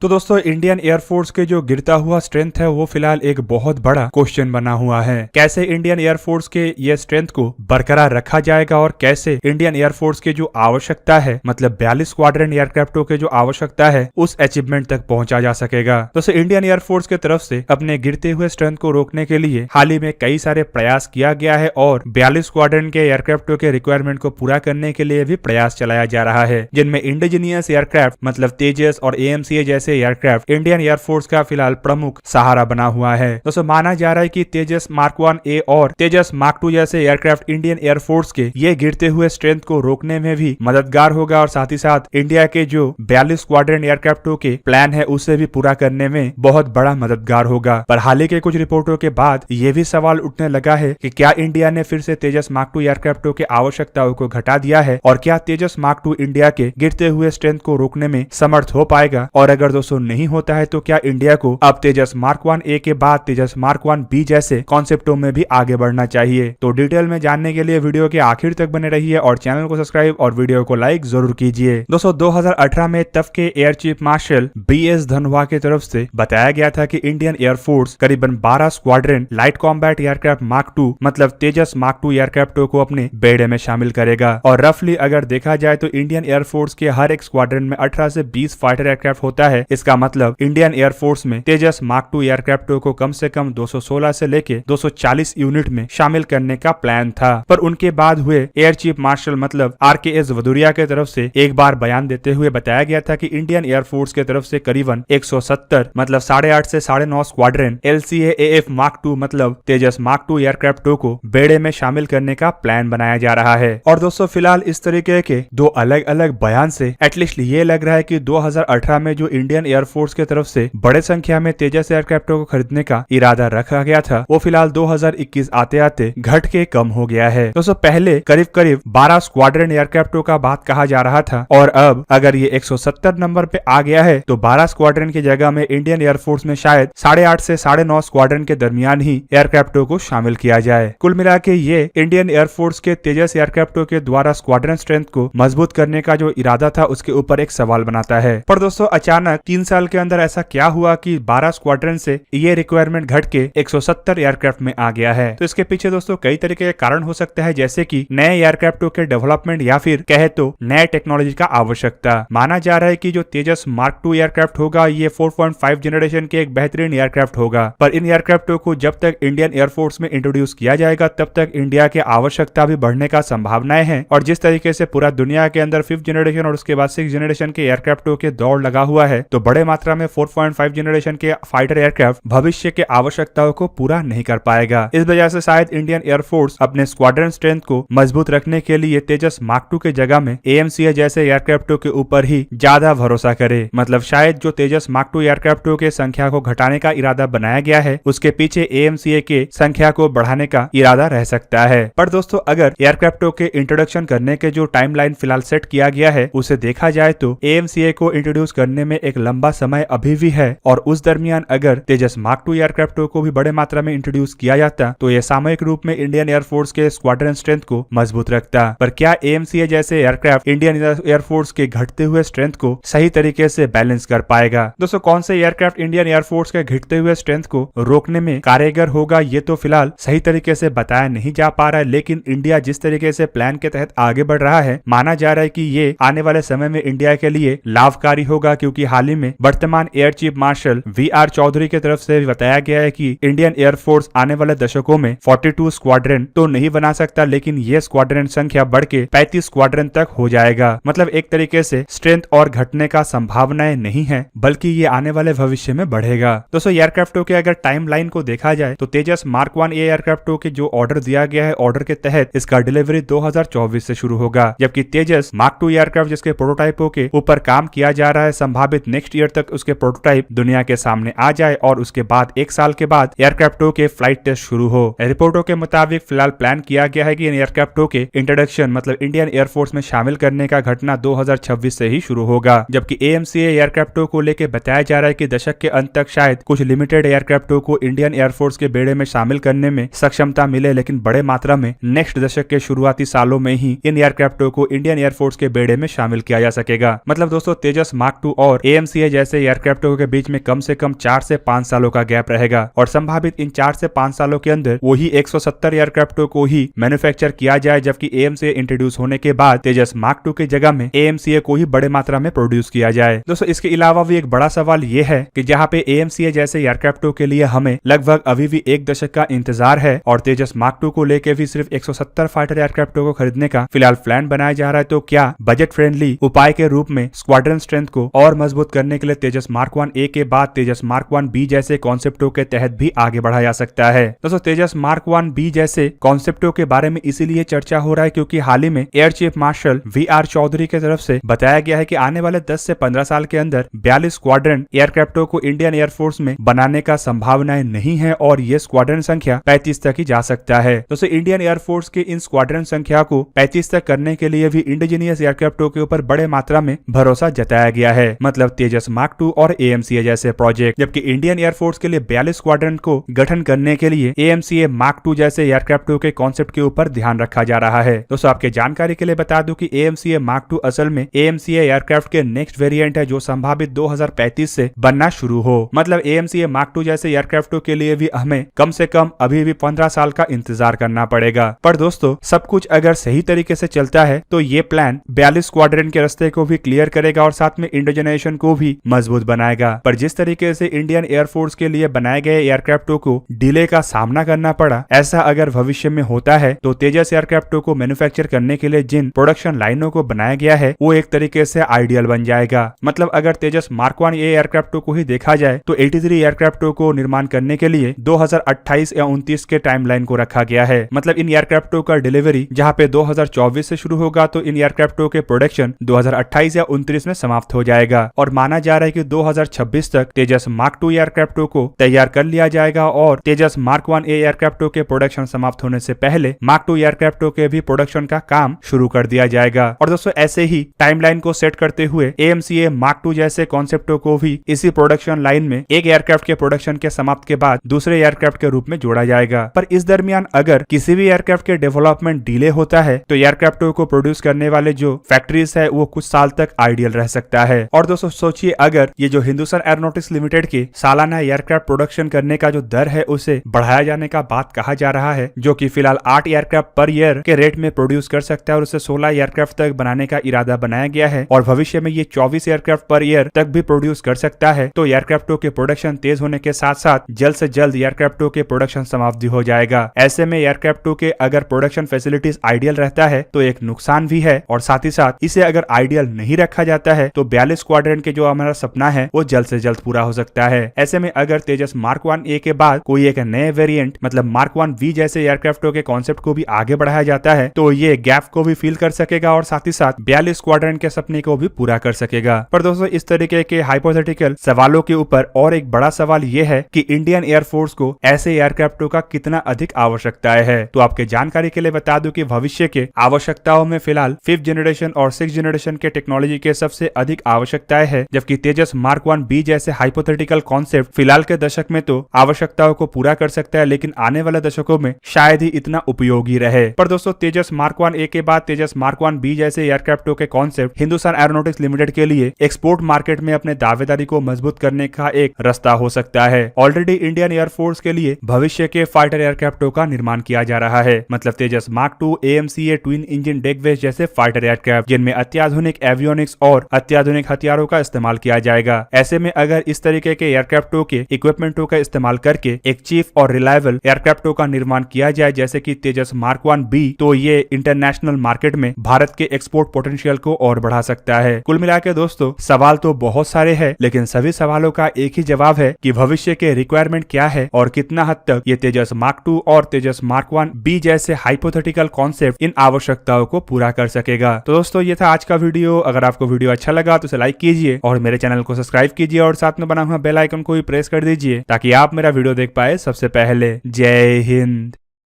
तो दोस्तों Indian air force के जो गिरता हुआ स्ट्रेंथ है वो फिलहाल एक बहुत बड़ा क्वेश्चन बना हुआ है। कैसे इंडियन एयरफोर्स के ये स्ट्रेंथ को बरकरार रखा जाएगा और कैसे इंडियन एयरफोर्स की जो आवश्यकता है मतलब 42 स्क्वाड्रन एयरक्राफ्टों के जो आवश्यकता है उस अचीवमेंट तक पहुंचा जा सकेगा। दोस्तों इंडियन एयरफोर्स की तरफ से अपने गिरते हुए स्ट्रेंथ को रोकने के लिए हाल ही में कई सारे प्रयास किया गया है और 42 स्क्वाड्रन के एयरक्राफ्टों के रिक्वायरमेंट को पूरा करने के लिए भी प्रयास चलाया जा रहा है, जिनमें इंडिजीनियस एयरक्राफ्ट मतलब तेजस और AMCA जैसे एयरक्राफ्ट इंडियन एयरफोर्स का फिलहाल प्रमुख सहारा बना हुआ है। दोस्तों माना जा रहा है कि तेजस मार्क 1A और तेजस मार्क 2 जैसे एयरक्राफ्ट इंडियन एयरफोर्स के ये गिरते हुए स्ट्रेंथ को रोकने में भी मददगार होगा और साथ ही साथ इंडिया के जो 42 स्क्वाड्रन एयरक्राफ्टों के प्लान है उसे भी पूरा करने में बहुत बड़ा मददगार होगा। पर हाल ही के कुछ रिपोर्टों के बाद ये भी सवाल उठने लगा है कि क्या इंडिया ने फिर से तेजस मार्क 2 एयरक्राफ्टों के आवश्यकताओं को घटा दिया है और क्या तेजस मार्क 2 इंडिया के गिरते हुए स्ट्रेंथ को रोकने में समर्थ हो पाएगा, और अगर दोस्तों नहीं होता है तो क्या इंडिया को अब तेजस मार्क 1A के बाद तेजस मार्क 1B जैसे कॉन्सेप्टों में भी आगे बढ़ना चाहिए। तो डिटेल में जानने के लिए वीडियो के आखिर तक बने रहिए और चैनल को सब्सक्राइब और वीडियो को लाइक जरूर कीजिए। दोस्तों 2018 में तब के air chief martial BS Dhanoa की तरफ से बताया गया था कि इंडियन एयरफोर्स करीबन 12 squadron light combat aircraft mark 2 मतलब तेजस मार्क 2 एयरक्राफ्टों को अपने बेड़े में शामिल करेगा। और रफली अगर देखा जाए तो इंडियन एयरफोर्स के हर एक स्क्वाड्रन में 18 से 20 फाइटर एयरक्राफ्ट होता है। इसका मतलब इंडियन एयरफोर्स में तेजस मार्क 2 एयरक्राफ्टों को कम से कम 216 से लेके 240 यूनिट में शामिल करने का प्लान था। पर उनके बाद हुए एयर चीफ मार्शल मतलब RKS भदौरिया के तरफ से एक बार बयान देते हुए बताया गया था कि इंडियन एयरफोर्स के तरफ से करीबन 170 मतलब 8.5 से 9.5 स्क्वाड्रन LCAAF मार्क 2 मतलब तेजस मार्क 2 एयरक्राफ्टों को बेड़े में शामिल करने का प्लान बनाया जा रहा है। और दोस्तों फिलहाल इस तरीके के दो अलग अलग बयान से एटलीस्ट ये लग रहा है कि 2018 में जो इंडियन एयरफोर्स के तरफ से बड़े संख्या में तेजस एयरक्राफ्टों को खरीदने का इरादा रखा गया था वो फिलहाल 2021 आते आते घट के कम हो गया है। दोस्तों पहले करीब करीब 12 स्क्वाड्रन एयरक्राफ्टों का बात कहा जा रहा था और अब अगर ये 170 नंबर पे आ गया है तो 12 स्क्वाड्रन की जगह में इंडियन एयरफोर्स में शायद 8.5 से 9.5 स्क्वाड्रन के दरमियान ही एयरक्राफ्टों को शामिल किया जाए। कुल मिला के ये इंडियन एयरफोर्स के तेजस एयरक्राफ्टों के द्वारा स्क्वाड्रन स्ट्रेंथ को मजबूत करने का जो इरादा था उसके ऊपर एक सवाल बनाता है। पर दोस्तों अचानक 3 साल के अंदर ऐसा क्या हुआ कि 12 स्क्वाड्रन से ये रिक्वायरमेंट घट के 170 एयरक्राफ्ट में आ गया है। तो इसके पीछे दोस्तों कई तरीके के कारण हो सकता है, जैसे कि नए एयरक्राफ्टों के डेवलपमेंट या फिर कहे तो नए टेक्नोलॉजी का आवश्यकता। माना जा रहा है कि जो तेजस मार्क 2 एयरक्राफ्ट होगा ये 4.5 जनरेशन के एक बेहतरीन एयरक्राफ्ट होगा, पर इन एयरक्राफ्टों को जब तक इंडियन एयरफोर्स में इंट्रोड्यूस किया जाएगा तब तक इंडिया के आवश्यकता भी बढ़ने का संभावनाएं हैं। और जिस तरीके से पूरा दुनिया के अंदर 5th जनरेशन और उसके बाद 6th जनरेशन के एयरक्राफ्टों के दौड़ लगा हुआ है, तो बड़े मात्रा में 4.5 जनरेशन के फाइटर एयरक्राफ्ट भविष्य के आवश्यकताओं को पूरा नहीं कर पाएगा। इस वजह से शायद इंडियन एयरफोर्स अपने स्क्वाड्रन स्ट्रेंथ को मजबूत रखने के लिए तेजस मार्क 2 के जगह में AMCA जैसे एयरक्राफ्टों के ऊपर ही ज्यादा भरोसा करे। मतलब शायद जो तेजस मार्क 2 एयरक्राफ्टों के संख्या को घटाने का इरादा बनाया गया है उसके पीछे AMCA के संख्या को बढ़ाने का इरादा रह सकता है। पर दोस्तों अगर एयरक्राफ्टों के इंट्रोडक्शन करने के जो टाइमलाइन फिलहाल सेट किया गया है उसे देखा जाए तो AMCA को इंट्रोड्यूस करने में एक लंबा समय अभी भी है और उस दरमियान अगर तेजस मार्क 2 एयरक्राफ्टों को भी बड़े मात्रा में इंट्रोड्यूस किया जाता तो यह सामूहिक रूप में इंडियन एयरफोर्स के स्क्वाड्रन स्ट्रेंथ को मजबूत रखता। पर क्या AMCA जैसे एयरक्राफ्ट इंडियन एयरफोर्स के घटते हुए स्ट्रेंथ को सही तरीके से बैलेंस कर पाएगा? दोस्तों कौन से एयरक्राफ्ट इंडियन एयरफोर्स के घटते हुए स्ट्रेंथ को रोकने में कारगर होगा ये तो फिलहाल सही तरीके से बताया नहीं जा पा रहा है, लेकिन इंडिया जिस तरीके से प्लान के तहत आगे बढ़ रहा है माना जा रहा है कि ये आने वाले समय में इंडिया के लिए लाभकारी होगा, क्योंकि हाल ही में वर्तमान air chief marshal VR Chaudhary की तरफ से बताया गया है कि इंडियन एयरफोर्स आने वाले दशकों में 42 स्क्वाड्रन तो नहीं बना सकता, लेकिन ये स्क्वाड्रन संख्या बढ़ के 35 स्क्वाड्रन तक हो जाएगा। मतलब एक तरीके से स्ट्रेंथ और घटने का संभावनाएं नहीं है, बल्कि ये आने वाले भविष्य में बढ़ेगा। दोस्तों एयरक्राफ्टों के अगर टाइम लाइन को देखा जाए तो तेजस मार्क 1A एयरक्राफ्टों के जो ऑर्डर दिया गया है ऑर्डर के तहत इसका डिलीवरी 2024 से शुरू होगा, जबकि तेजस मार्क 2 एयरक्राफ्ट जिसके प्रोटोटाइपों के ऊपर काम किया जा रहा है संभावित नेक्स्ट ईयर तक उसके प्रोटोटाइप दुनिया के सामने आ जाए और उसके बाद 1 साल के बाद एयरक्राफ्टों के फ्लाइट टेस्ट शुरू हो। रिपोर्टों के मुताबिक फिलहाल प्लान किया गया है कि इन एयरक्राफ्टों के इंट्रोडक्शन मतलब इंडियन एयरफोर्स में शामिल करने का घटना 2026 से ही शुरू होगा, जबकि AMCA एयरक्राफ्टों को लेकर बताया जा रहा है कि दशक के अंत तक शायद कुछ लिमिटेड एयरक्राफ्टों को इंडियन एयरफोर्स के बेड़े में शामिल करने में सक्षमता मिले, लेकिन बड़े मात्रा में नेक्स्ट दशक के शुरुआती सालों में ही इन एयरक्राफ्टों को इंडियन एयरफोर्स के बेड़े में शामिल किया जा सकेगा। मतलब दोस्तों तेजस मार्क 2 और AMCA AMCA जैसे एयरक्राफ्टों के बीच में कम से कम 4 से 5 सालों का गैप रहेगा और संभावित इन 4 से 5 सालों के अंदर वही 170 एयरक्राफ्टों को ही मैन्युफैक्चर किया जाए, जबकि AMCA इंट्रोड्यूस होने के बाद तेजस मार्क 2 की जगह में AMCA को ही बड़े मात्रा में प्रोड्यूस किया जाए। दोस्तों इसके अलावा भी एक बड़ा सवाल ये है कि जहाँ पे AMCA जैसे एयरक्राफ्टों के लिए हमें लगभग अभी भी 1 दशक का इंतजार है और तेजस मार्क 2 को लेकर भी सिर्फ 170 फाइटर एयरक्राफ्टों को खरीदने का फिलहाल प्लान बनाया जा रहा है, तो क्या बजट फ्रेंडली उपाय के रूप में स्क्वाड्रन स्ट्रेंथ को और मजबूत करने के लिए तेजस मार्क 1A के बाद तेजस मार्क 1B जैसे कॉन्सेप्टों के तहत भी आगे बढ़ा जा सकता है। दोस्तों तेजस मार्क 1B जैसे कॉन्सेप्टों के बारे में इसीलिए चर्चा हो रहा है क्योंकि हाल ही में air chief marshal VR Chaudhary की तरफ से बताया गया है कि आने वाले 10 से 15 साल के अंदर 42 स्क्वाड्रन एयरक्राफ्टों को इंडियन एयरफोर्स में बनाने का संभावनाएं नहीं है और ये स्क्वाड्रन संख्या 35 तक ही जा सकता है। दोस्तों इंडियन एयरफोर्स के इन स्क्वाड्रन संख्या को 35 तक करने के लिए भी इंडिजीनियस एयरक्राफ्टों के ऊपर बड़े मात्रा में भरोसा जताया गया है, मतलब तेजस मार्क 2 और AMCA जैसे प्रोजेक्ट। जबकि इंडियन एयरफोर्स के लिए 42 स्क्वाड्रन को गठन करने के लिए AMCA मार्क 2 जैसे एयरक्राफ्टों के कॉन्सेप्ट के ऊपर ध्यान रखा जा रहा है। दोस्तों आपके जानकारी के लिए बता दूं कि AMCA मार्क 2 असल में AMCA एयरक्राफ्ट के नेक्स्ट वेरिएंट है जो संभावित 2035 से बनना शुरू हो। मतलब AMCA मार्क 2 जैसे एयरक्राफ्टों के लिए भी हमें कम से कम अभी भी 15 साल का इंतजार करना पड़ेगा। पर दोस्तों सब कुछ अगर सही तरीके से चलता है तो ये प्लान 42 स्क्वाड्रन के रास्ते को भी क्लियर करेगा और साथ में इंडिजिनाइजेशन को भी मजबूत बनाएगा। पर जिस तरीके से इंडियन एयरफोर्स के लिए बनाए गए एयरक्राफ्टों को डिले का सामना करना पड़ा, ऐसा अगर भविष्य में होता है तो तेजस एयरक्राफ्टों को मैन्युफैक्चर करने के लिए जिन प्रोडक्शन लाइनों को बनाया गया है वो एक तरीके से आइडियल बन जाएगा। मतलब अगर तेजस मार्क 1A एयरक्राफ्टों को ही देखा जाए तो 83 एयरक्राफ्टों को निर्माण करने के लिए 2028 या 29 के टाइमलाइन को रखा गया है। मतलब इन एयरक्राफ्टों का डिलीवरी जहां पे 2024 से शुरू होगा तो इन एयरक्राफ्टों के प्रोडक्शन 2028 या 29 में समाप्त हो जाएगा और माना जा रहा है कि 2026 तक तेजस मार्क 2 एयरक्राफ्टों को तैयार कर लिया जाएगा और तेजस मार्क 1A एयरक्राफ्टों के प्रोडक्शन समाप्त होने से पहले मार्क 2 एयरक्राफ्टों के भी प्रोडक्शन का काम शुरू कर दिया जाएगा। और दोस्तों ऐसे ही टाइमलाइन को सेट करते हुए AMCA मार्क 2 जैसे कॉन्सेप्टों को भी इसी प्रोडक्शन लाइन में एक एयरक्राफ्ट के प्रोडक्शन के समाप्त के बाद दूसरे एयरक्राफ्ट के रूप में जोड़ा जाएगा। पर इस दरमियान अगर किसी भी एयरक्राफ्ट के डेवलपमेंट डिले होता है तो एयरक्राफ्टों को प्रोड्यूस करने वाले जो फैक्ट्रीज है वो कुछ साल तक आइडियल रह सकता है। और दोस्तों सोचिए अगर ये जो हिंदुस्तान एरोनॉटिक्स लिमिटेड के सालाना एयरक्राफ्ट प्रोडक्शन करने का जो दर है उसे बढ़ाया जाने का बात कहा जा रहा है, जो कि फिलहाल 8 एयरक्राफ्ट पर ईयर के रेट में प्रोड्यूस कर सकता है और उसे 16 एयरक्राफ्ट तक बनाने का इरादा बनाया गया है और भविष्य में ये 24 एयरक्राफ्ट पर ईयर तक भी प्रोड्यूस कर सकता है। तो एयरक्राफ्टों के प्रोडक्शन तेज होने के साथ साथ जल्द से जल्द एयरक्राफ्टों के प्रोडक्शन समाप्ति हो जाएगा। ऐसे में एयरक्राफ्टों के अगर प्रोडक्शन फैसिलिटीज आइडियल रहता है तो एक नुकसान भी है और साथ ही साथ इसे अगर आइडियल नहीं रखा जाता है तो 42 स्क्वाड्रन के जो हमारा सपना है वो जल्द से जल्द पूरा हो सकता है। ऐसे में अगर तेजस मार्क 1A के बाद कोई एक नए वेरिएंट मतलब मार्क 1B जैसे एयरक्राफ्टों के कॉन्सेप्ट को भी आगे बढ़ाया जाता है तो ये गैप को भी फील कर सकेगा और साथ ही साथ 42 स्क्वाड्रन के सपने को भी पूरा कर सकेगा। पर दोस्तों इस तरीके के हाइपोथेटिकल सवालों के ऊपर और एक बड़ा सवाल ये है कि इंडियन एयरफोर्स को ऐसे एयरक्राफ्टों का कितना अधिक आवश्यकताएं है। तो आपके जानकारी के लिए बता दूं कि भविष्य के आवश्यकताओं में फिलहाल 5th जनरेशन और 6th जनरेशन के टेक्नोलॉजी के सबसे अधिक आवश्यकताएं है, जबकि तेजस मार्क 1B जैसे हाइपोथेटिकल कॉन्सेप्ट फिलहाल के दशक में तो आवश्यकताओं को पूरा कर सकता है लेकिन आने वाले दशकों में शायद ही इतना उपयोगी रहे। पर दोस्तों तेजस मार्क 1A के बाद तेजस मार्क 1B जैसे एयरक्राफ्टों के कॉन्सेप्ट हिंदुस्तान एरोनॉटिक्स लिमिटेड के लिए एक्सपोर्ट मार्केट में अपने दावेदारी को मजबूत करने का एक रास्ता हो सकता है। ऑलरेडी इंडियन एयरफोर्स के लिए भविष्य के फाइटर एयरक्राफ्टों का निर्माण किया जा रहा है, मतलब तेजस मार्क 2 AMCA ट्विन इंजन डेकवेज जैसे फाइटर एयरक्राफ्ट जिनमें अत्याधुनिक एवियोनिक्स और अत्याधुनिक हथियारों का इस्तेमाल किया जाएगा। ऐसे में अगर इस तरीके के एयरक्राफ्टों के इक्विपमेंटों का इस्तेमाल करके एक चीफ और रिलायबल एयरक्राफ्टों का निर्माण किया जाए जैसे कि तेजस मार्क 1B तो ये इंटरनेशनल मार्केट में भारत के एक्सपोर्ट पोटेंशियल को और बढ़ा सकता है। कुल मिलाकर दोस्तों सवाल तो बहुत सारे हैं लेकिन सभी सवालों का एक ही जवाब है कि भविष्य के रिक्वायरमेंट क्या है और कितना हद तक ये तेजस मार्क 2 और तेजस मार्क 1B जैसे हाइपोथेटिकल कॉन्सेप्ट इन आवश्यकताओं को पूरा कर सकेगा। तो दोस्तों ये था आज का वीडियो। अगर आपको वीडियो अच्छा लगा तो इसे लाइक कीजिए और मेरे चैनल को सब्सक्राइब कीजिए और साथ में बना हुआ बेल आइकन को भी प्रेस कर दीजिए ताकि आप मेरा वीडियो देख पाए सबसे पहले। जय हिंद।